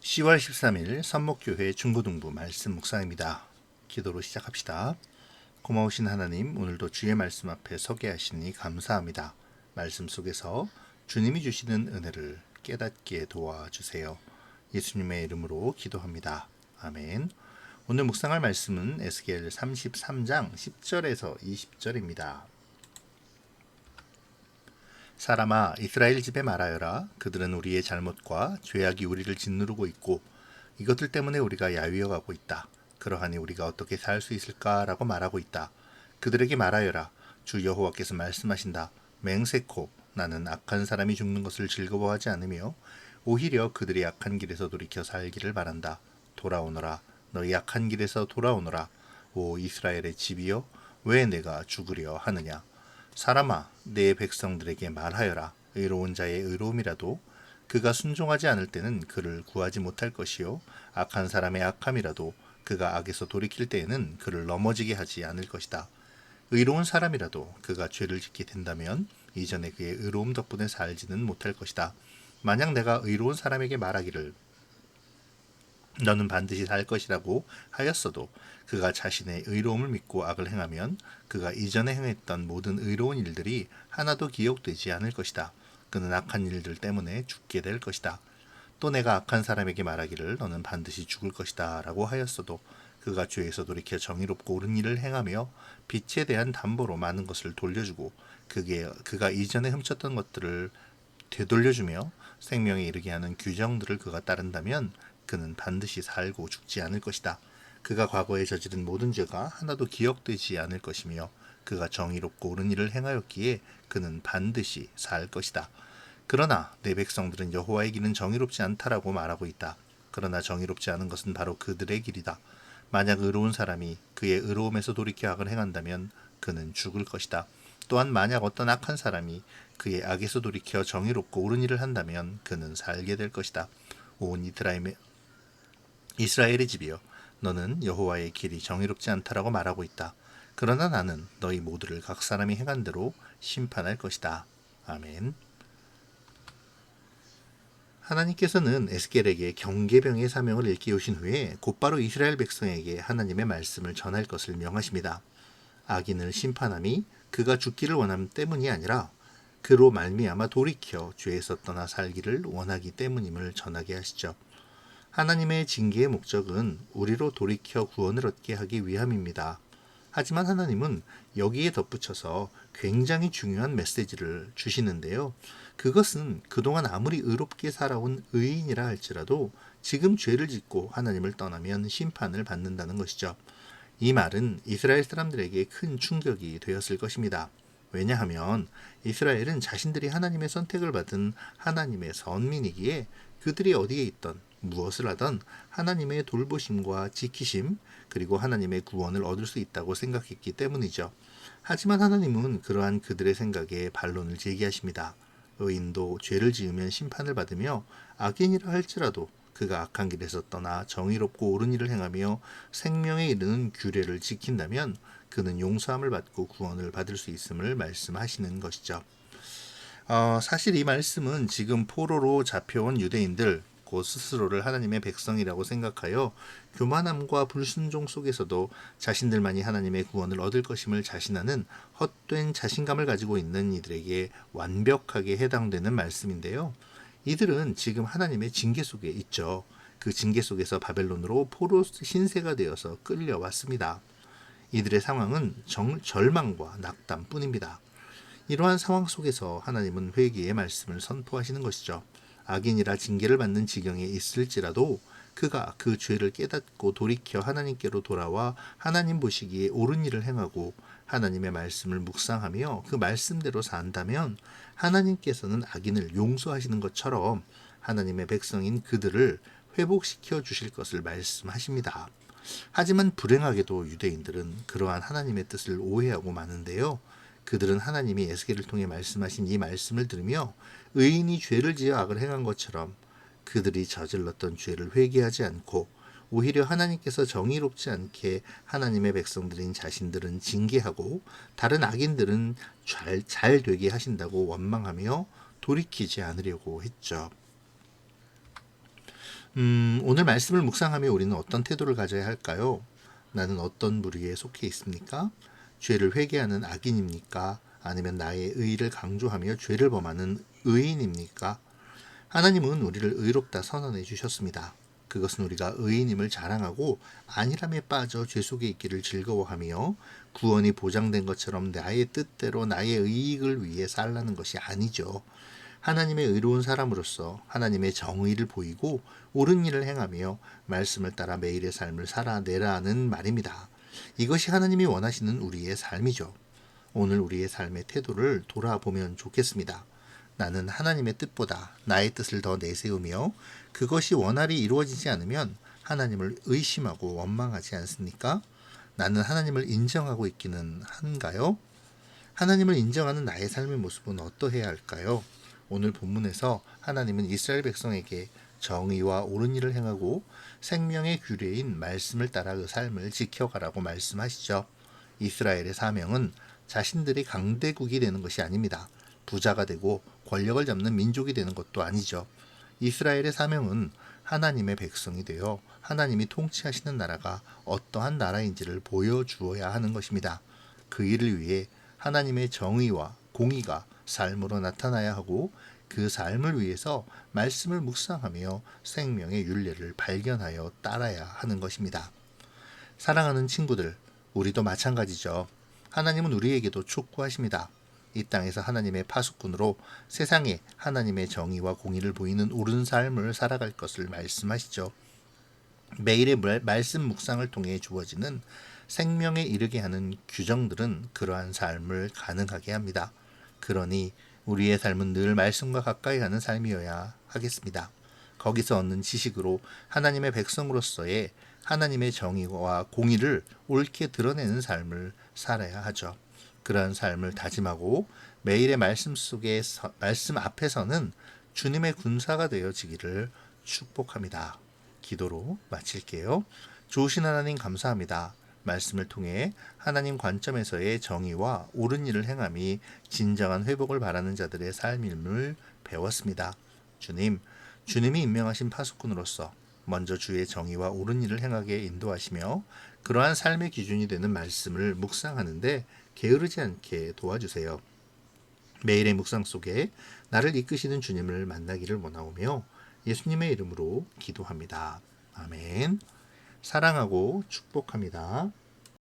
10월 13일 선목교회 중고등부 말씀 묵상입니다. 기도로 시작합시다. 고마우신 하나님, 오늘도 주의 말씀 앞에 서게 하시니 감사합니다. 말씀 속에서 주님이 주시는 은혜를 깨닫게 도와주세요. 예수님의 이름으로 기도합니다. 아멘. 오늘 묵상할 말씀은 에스겔 33장 10절에서 20절입니다. 사람아, 이스라엘 집에 말하여라. 그들은 우리의 잘못과 죄악이 우리를 짓누르고 있고 이것들 때문에 우리가 야위어 가고 있다. 그러하니 우리가 어떻게 살 수 있을까라고 말하고 있다. 그들에게 말하여라. 주 여호와께서 말씀하신다. 맹세코 나는 악한 사람이 죽는 것을 즐거워하지 않으며 오히려 그들이 악한 길에서 돌이켜 살기를 바란다. 돌아오너라. 너희 악한 길에서 돌아오너라. 오 이스라엘의 집이여, 왜 내가 죽으려 하느냐. 사람아, 내 백성들에게 말하여라. 의로운 자의 의로움이라도 그가 순종하지 않을 때는 그를 구하지 못할 것이요, 악한 사람의 악함이라도 그가 악에서 돌이킬 때에는 그를 넘어지게 하지 않을 것이다. 의로운 사람이라도 그가 죄를 짓게 된다면 이전에 그의 의로움 덕분에 살지는 못할 것이다. 만약 내가 의로운 사람에게 말하기를 너는 반드시 살 것이라고 하였어도 그가 자신의 의로움을 믿고 악을 행하면 그가 이전에 행했던 모든 의로운 일들이 하나도 기억되지 않을 것이다. 그는 악한 일들 때문에 죽게 될 것이다. 또 내가 악한 사람에게 말하기를 너는 반드시 죽을 것이다 라고 하였어도 그가 죄에서 돌이켜 정의롭고 옳은 일을 행하며 빛에 대한 담보로 많은 것을 돌려주고 그가 이전에 훔쳤던 것들을 되돌려주며 생명에 이르게 하는 규정들을 그가 따른다면 그는 반드시 살고 죽지 않을 것이다. 그가 과거에 저지른 모든 죄가 하나도 기억되지 않을 것이며 그가 정의롭고 옳은 일을 행하였기에 그는 반드시 살 것이다. 그러나 내 백성들은 여호와의 길은 정의롭지 않다라고 말하고 있다. 그러나 정의롭지 않은 것은 바로 그들의 길이다. 만약 의로운 사람이 그의 의로움에서 돌이켜 악을 행한다면 그는 죽을 것이다. 또한 만약 어떤 악한 사람이 그의 악에서 돌이켜 정의롭고 옳은 일을 한다면 그는 살게 될 것이다. 온 이스라엘의 집이여, 너는 여호와의 길이 정의롭지 않다라고 말하고 있다. 그러나 나는 너희 모두를 각 사람이 행한 대로 심판할 것이다. 아멘. 하나님께서는 에스겔에게 경계병의 사명을 일깨우신 후에 곧바로 이스라엘 백성에게 하나님의 말씀을 전할 것을 명하십니다. 악인을 심판함이 그가 죽기를 원함 때문이 아니라 그로 말미암아 돌이켜 죄에서 떠나 살기를 원하기 때문임을 전하게 하시죠. 하나님의 징계의 목적은 우리로 돌이켜 구원을 얻게 하기 위함입니다. 하지만 하나님은 여기에 덧붙여서 굉장히 중요한 메시지를 주시는데요. 그것은 그동안 아무리 의롭게 살아온 의인이라 할지라도 지금 죄를 짓고 하나님을 떠나면 심판을 받는다는 것이죠. 이 말은 이스라엘 사람들에게 큰 충격이 되었을 것입니다. 왜냐하면 이스라엘은 자신들이 하나님의 선택을 받은 하나님의 선민이기에 그들이 어디에 있던 무엇을 하던 하나님의 돌보심과 지키심 그리고 하나님의 구원을 얻을 수 있다고 생각했기 때문이죠. 하지만 하나님은 그러한 그들의 생각에 반론을 제기하십니다. 의인도 죄를 지으면 심판을 받으며 악인이라 할지라도 그가 악한 길에서 떠나 정의롭고 옳은 일을 행하며 생명에 이르는 규례를 지킨다면 그는 용서함을 받고 구원을 받을 수 있음을 말씀하시는 것이죠. 사실 이 말씀은 지금 포로로 잡혀온 유대인들 곧 스스로를 하나님의 백성이라고 생각하여 교만함과 불순종 속에서도 자신들만이 하나님의 구원을 얻을 것임을 자신하는 헛된 자신감을 가지고 있는 이들에게 완벽하게 해당되는 말씀인데요. 이들은 지금 하나님의 징계 속에 있죠. 그 징계 속에서 바벨론으로 포로 신세가 되어서 끌려왔습니다. 이들의 상황은 절망과 낙담뿐입니다. 이러한 상황 속에서 하나님은 회개의 말씀을 선포하시는 것이죠. 악인이라 징계를 받는 지경에 있을지라도 그가 그 죄를 깨닫고 돌이켜 하나님께로 돌아와 하나님 보시기에 옳은 일을 행하고 하나님의 말씀을 묵상하며 그 말씀대로 산다면 하나님께서는 악인을 용서하시는 것처럼 하나님의 백성인 그들을 회복시켜 주실 것을 말씀하십니다. 하지만 불행하게도 유대인들은 그러한 하나님의 뜻을 오해하고 마는데요. 그들은 하나님이 에스겔을 통해 말씀하신 이 말씀을 들으며 의인이 죄를 지어 악을 행한 것처럼 그들이 저질렀던 죄를 회개하지 않고 오히려 하나님께서 정의롭지 않게 하나님의 백성들인 자신들은 징계하고 다른 악인들은 잘 되게 하신다고 원망하며 돌이키지 않으려고 했죠. 오늘 말씀을 묵상하며 우리는 어떤 태도를 가져야 할까요? 나는 어떤 부류에 속해 있습니까? 죄를 회개하는 악인입니까? 아니면 나의 의를 강조하며 죄를 범하는 의인입니까? 하나님은 우리를 의롭다 선언해 주셨습니다. 그것은 우리가 의인임을 자랑하고 안일함에 빠져 죄 속에 있기를 즐거워하며 구원이 보장된 것처럼 나의 뜻대로 나의 이익을 위해 살라는 것이 아니죠. 하나님의 의로운 사람으로서 하나님의 정의를 보이고 옳은 일을 행하며 말씀을 따라 매일의 삶을 살아내라는 말입니다. 이것이 하나님이 원하시는 우리의 삶이죠. 오늘 우리의 삶의 태도를 돌아보면 좋겠습니다. 나는 하나님의 뜻보다 나의 뜻을 더 내세우며 그것이 원활히 이루어지지 않으면 하나님을 의심하고 원망하지 않습니까? 나는 하나님을 인정하고 있기는 한가요? 하나님을 인정하는 나의 삶의 모습은 어떠해야 할까요? 오늘 본문에서 하나님은 이스라엘 백성에게 정의와 옳은 일을 행하고 생명의 규례인 말씀을 따라 그 삶을 지켜가라고 말씀하시죠. 이스라엘의 사명은 자신들이 강대국이 되는 것이 아닙니다. 부자가 되고 권력을 잡는 민족이 되는 것도 아니죠. 이스라엘의 사명은 하나님의 백성이 되어 하나님이 통치하시는 나라가 어떠한 나라인지를 보여주어야 하는 것입니다. 그 일을 위해 하나님의 정의와 공의가 삶으로 나타나야 하고 그 삶을 위해서 말씀을 묵상하며 생명의 율례를 발견하여 따라야 하는 것입니다. 사랑하는 친구들, 우리도 마찬가지죠. 하나님은 우리에게도 촉구하십니다. 이 땅에서 하나님의 파수꾼으로 세상에 하나님의 정의와 공의를 보이는 옳은 삶을 살아갈 것을 말씀하시죠. 매일의 말씀 묵상을 통해 주어지는 생명에 이르게 하는 규정들은 그러한 삶을 가능하게 합니다. 그러니 우리의 삶은 늘 말씀과 가까이 하는 삶이어야 하겠습니다. 거기서 얻는 지식으로 하나님의 백성으로서의 하나님의 정의와 공의를 옳게 드러내는 삶을 살아야 하죠. 그러한 삶을 다짐하고 매일의 말씀 앞에서는 주님의 군사가 되어지기를 축복합니다. 기도로 마칠게요. 좋으신 하나님 감사합니다. 말씀을 통해 하나님 관점에서의 정의와 옳은 일을 행함이 진정한 회복을 바라는 자들의 삶임을 배웠습니다. 주님이 임명하신 파수꾼으로서 먼저 주의 정의와 옳은 일을 행하게 인도하시며 그러한 삶의 기준이 되는 말씀을 묵상하는데 게으르지 않게 도와주세요. 매일의 묵상 속에 나를 이끄시는 주님을 만나기를 원하오며 예수님의 이름으로 기도합니다. 아멘. 사랑하고 축복합니다.